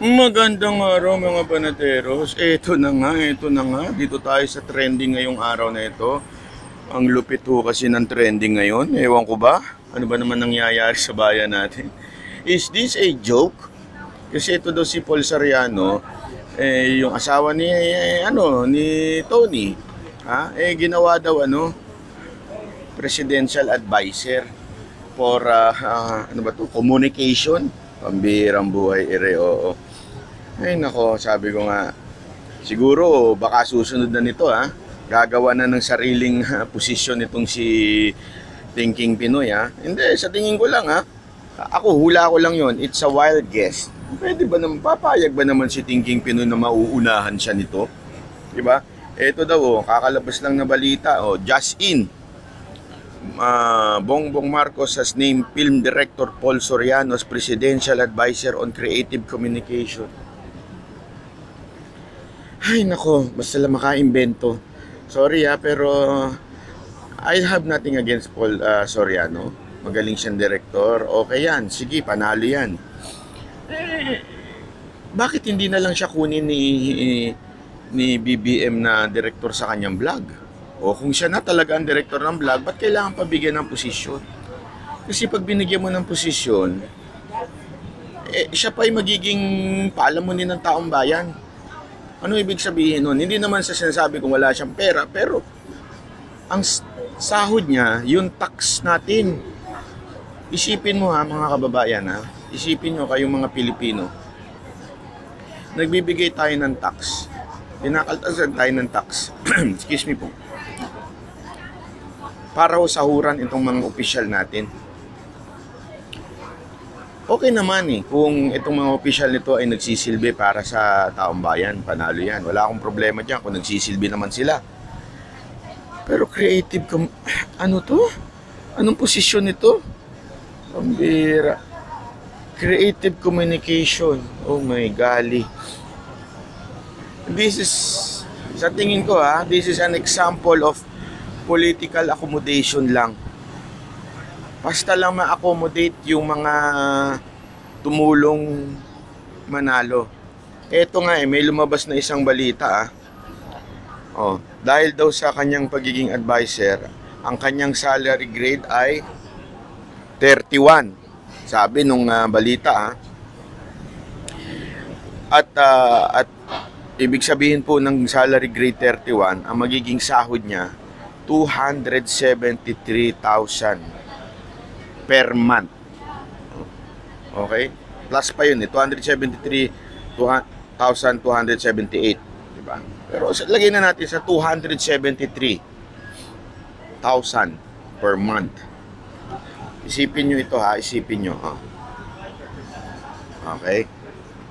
Magandang araw mga banateros. Ito na nga. Dito tayo sa trending ngayong araw na ito. Ang lupit ho kasi ng trending ngayon. Ewan ko ba? Ano ba naman nangyayari sa bayan natin? Is this a joke? Kasi ito daw si Paul Soriano, yung asawa ni Tony. Ginawa daw presidential advisor for communication. Pambirang buhay oo. Ay nako, sabi ko nga, siguro baka susunod na nito gagawa na ng sariling posisyon itong si Thinking Pinoy Hindi, sa tingin ko lang ako hula ko lang yon. It's a wild guess. Pwede ba naman, papayag ba naman si Thinking Pinoy na mauunahan siya nito? Diba? Ito daw kakalabas lang na balita just in. Bongbong Marcos has named film director Paul Soriano as presidential advisor on creative communication. Ay nako, basta lang makaimbento. Sorry pero I have nothing against Paul Soriano. Magaling siyang director. Okay yan, sige, panalo yan. Bakit hindi na lang siya kunin ni BBM na director sa kanyang vlog? O kung siya na talaga ang director ng vlog, ba't kailangan pabigyan ng posisyon? Kasi pag binigyan mo ng posisyon, siya pa ay magiging palamunin ng taong bayan. Ano ibig sabihin nun? Hindi naman sa sinasabi kung wala siyang pera, pero ang sahod niya, yung tax natin. Isipin mo mga kababayan isipin nyo kayong mga Pilipino. Nagbibigay tayo ng tax. Pinakaltasan tayo ng tax. Excuse me po. Para sahuran itong mga opisyal natin. Okay naman kung itong mga opisyal nito ay nagsisilbi para sa taong bayan, panalo yan. Wala akong problema dyan kung nagsisilbi naman sila. Pero creative, ano to? Anong posisyon nito? Pambira. Creative communication. Oh my golly. This is, sa tingin ko this is an example of political accommodation lang. Basta lang ma-accommodate yung mga tumulong manalo. Eto nga may lumabas na isang balita dahil daw sa kanyang pagiging advisor, ang kanyang salary grade ay 31. Sabi nung balita At ibig sabihin po ng salary grade 31, ang magiging sahod niya 273,000 per month. Okay? Plus pa yun 273,278, diba? Pero lagay na natin sa 273,000 per month. Isipin nyo ito isipin nyo Okay?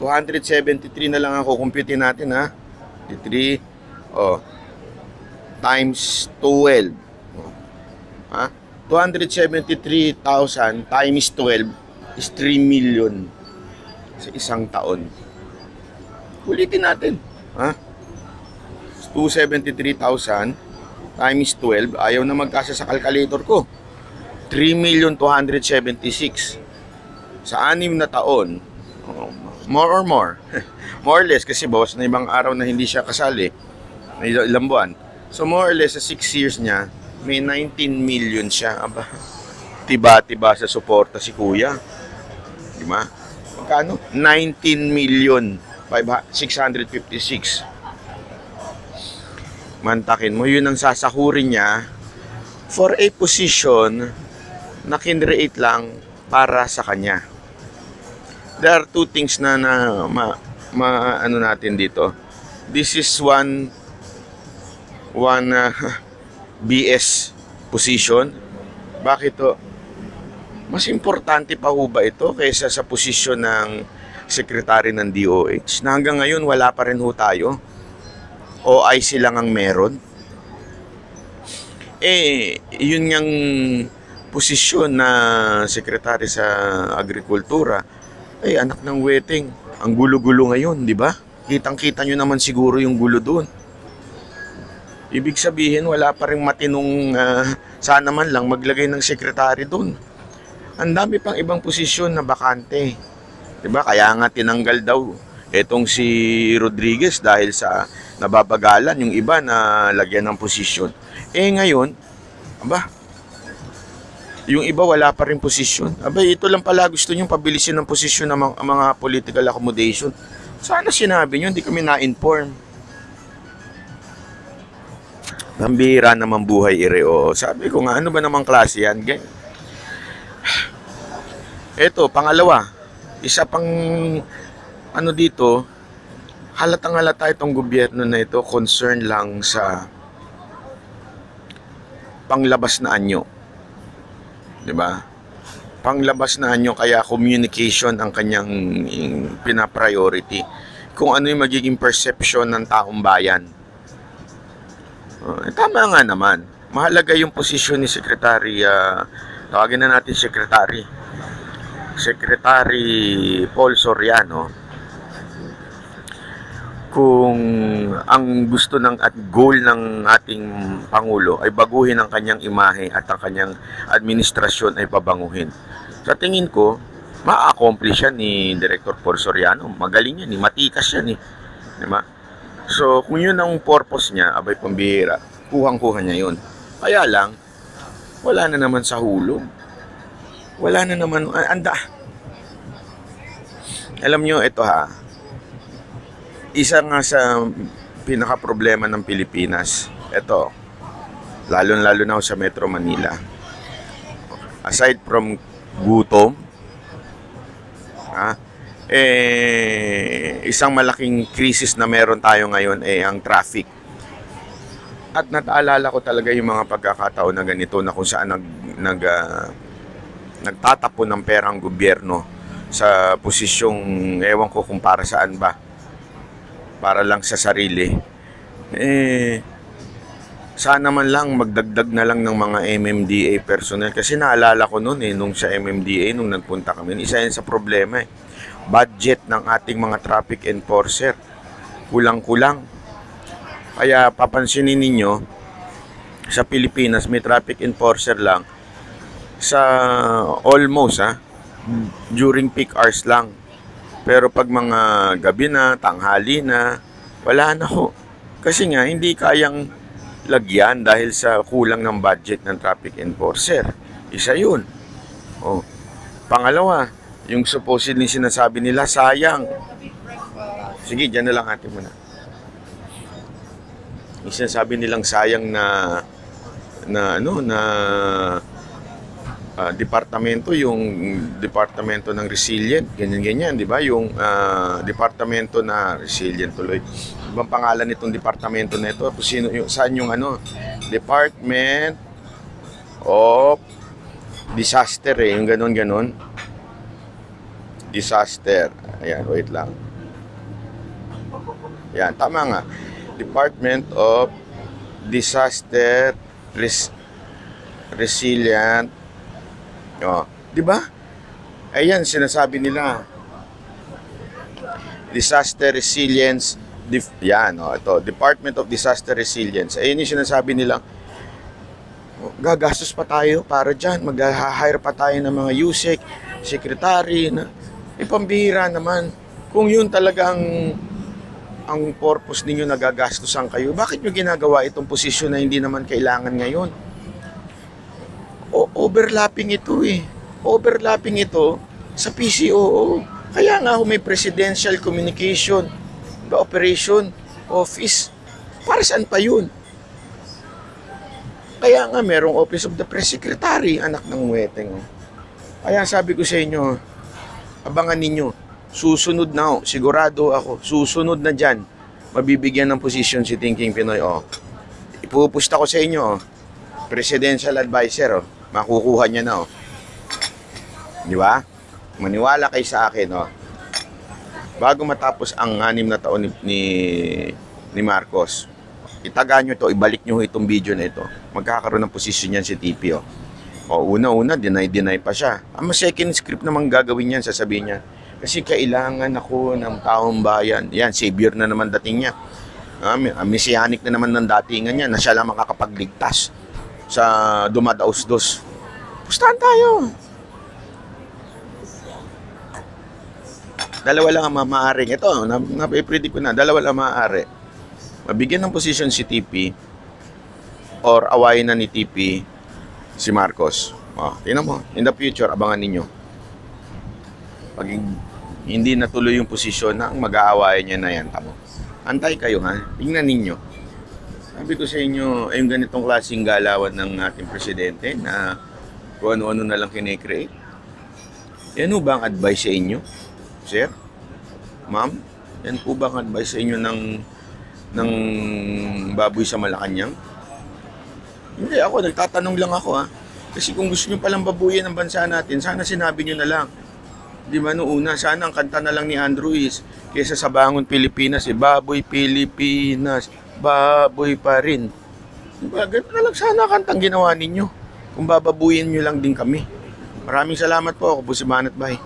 273 na lang ako, computein natin 3 times 12. 273,000 times 12 is 3 million sa isang taon. Ulitin natin. 273,000 times 12, ayaw na magkasa sa calculator ko. 3,276,000 sa 6 na taon. More or more. More or less kasi boss na ibang araw na hindi siya kasali. Ilang buwan. So more or less sa 6 years niya, may 19 million siya. Aba, tiba-tiba sa suporta si kuya. Diba? Magkano? 19,656,000. Mantakin mo, yun ang sasahurin niya for a position na kinreate lang para sa kanya. There are two things na ano natin dito. This is one BS position. Bakit to? Mas importante pa ho ba ito kaysa sa posisyon ng secretary ng DOH na hanggang ngayon wala pa rin ho tayo? OIC lang ang meron. Yun ngang posisyon na secretary sa agrikultura ay anak ng weting. Ang gulo-gulo ngayon, di ba? Kitang-kita nyo naman siguro yung gulo doon. Ibig sabihin, wala pa rin matinong sana man lang maglagay ng sekretary doon. Ang dami pang ibang posisyon na bakante. Diba? Kaya nga tinanggal daw Etong si Rodriguez dahil sa nababagalan yung iba na lagyan ng posisyon. Ngayon, aba, yung iba wala pa rin posisyon. Aba, ito lang pala gusto nyo pabilisin ng posisyon ng mga political accommodation. Sana sinabi nyo, hindi kami na-inform. Nambihira naman buhay ireo. Sabi ko nga, ano ba namang klase yan? Eto, pangalawa, isa pang ano dito, halatang halata itong gobyerno na ito, concern lang sa panglabas na anyo. Diba? Panglabas na anyo, kaya communication ang kanyang pinapriority. Kung ano yung magiging perception ng taong bayan. Tama nga naman. Mahalaga yung posisyon ni Secretary, tawagin na natin Secretary Paul Soriano. Kung ang gusto at goal ng ating Pangulo ay baguhin ang kanyang imahe at ang kanyang administrasyon ay pabanguhin. Sa tingin ko, ma-accomplish yan ni Director Paul Soriano. Magaling yan, matikas yan. Diba? So, kung yun ang purpose niya, abay pambihira, kuhang-kuha niya yun. Kaya lang, wala na naman sa hulog. Wala na naman, alam nyo, ito isa nga sa pinaka-problema ng Pilipinas, ito, lalo-lalo na sa Metro Manila. Aside from gutom, isang malaking krisis na meron tayo ngayon ang traffic. At nataalala ko talaga yung mga pagkakataon na ganito na kung saan nagtatapon ng pera ang gobyerno sa posisyong, ewan ko kung para saan ba, para lang sa sarili. Sana man lang magdagdag na lang ng mga MMDA personnel. Kasi naalala ko noon nung sa MMDA, nung nagpunta kami, isa yan sa problema budget ng ating mga traffic enforcer. Kulang-kulang. Kaya papansinin ninyo, sa Pilipinas may traffic enforcer lang sa almost during peak hours lang. Pero pag mga gabi na, tanghali na, wala na ho. Kasi nga, hindi kayang lagyan dahil sa kulang ng budget ng traffic enforcer. Isa yun. Pangalawa, yung supposedly sinasabi nila, sayang. Sige, dyan na lang atin muna. Yung sinasabi nilang sayang na departamento, yung departamento ng resilient, ganyan-ganyan, di ba? Yung departamento na resilient tuloy. Ibang pangalan nitong departamento na ito? Saan yung Department of Disaster yung ganon-ganon. Disaster. Ayan, wait lang. Ayan, tama nga. Department of Disaster Resilient. Di ba? Ayan, sinasabi nila. Disaster Resilience. Ito, Department of Disaster Resilience. Ayan yung sinasabi nila. Gagastos pa tayo para dyan. Mag-hire pa tayo ng mga USEC, secretary. Pambihira naman. Kung yun talagang ang purpose ninyo, nagagastosan kayo, bakit nyo ginagawa itong posisyon na hindi naman kailangan ngayon? Overlapping ito Overlapping ito sa PCOO. Kaya nga may Presidential Communication Operation Office. Para saan pa yun? Kaya nga merong Office of the Press Secretary, anak ng weteng. Kaya sabi ko sa inyo, abangan ninyo, susunod na sigurado ako, susunod na dyan, mabibigyan ng posisyon si Thinking Pinoy. Ipupusta ko sa inyo, Presidential Advisor, makukuha niya na. Di ba? Maniwala kayo sa akin. Bago matapos ang 6 na taon ni Marcos, itaga nyo ito, ibalik nyo itong video na ito. Magkakaroon ng posisyon yan si TP. Una-una, deny pa siya. Ang second script naman gagawin yan, sasabihin niya. Kasi kailangan ako ng taong bayan. Yan, savior na naman dating niya. Messianic na naman ng datingan niya na siya lang makakapagligtas sa dumadaos-dos. Pustahan tayo. Dalawa lang ang maaaring. Ito, napipredict ko na. Dalawa lang maaari. Mabigyan ng posisyon si TP or awayin na ni TP si Marcos. Tingnan mo. In the future, abangan ninyo. Pag hindi natuloy yung posisyon na mag-aawayan niya na yan, tamo. Antay kayo, ha? Tingnan ninyo. Sabi ko sa inyo, yung ganitong klaseng galawan ng ating presidente na kung ano-ano na lang kine-create. Yan ho ba ang advice sa inyo? Sir? Ma'am? Yan po ba ang advice sa inyo ng baboy sa Malacanang? Hindi ako, nagtatanong lang ako, ha? Kasi kung gusto nyo palang babuyan ng bansa natin, sana sinabi nyo na lang. Di ba noong una, sana ang kanta na lang ni Andrew is, kesa sa Bangon Pilipinas, Baboy Pilipinas, baboy pa rin. Diba, ganun na lang sana kantang ginawa ninyo. Kung bababuyin nyo lang din kami. Maraming salamat po. Ako po si Manat Bay.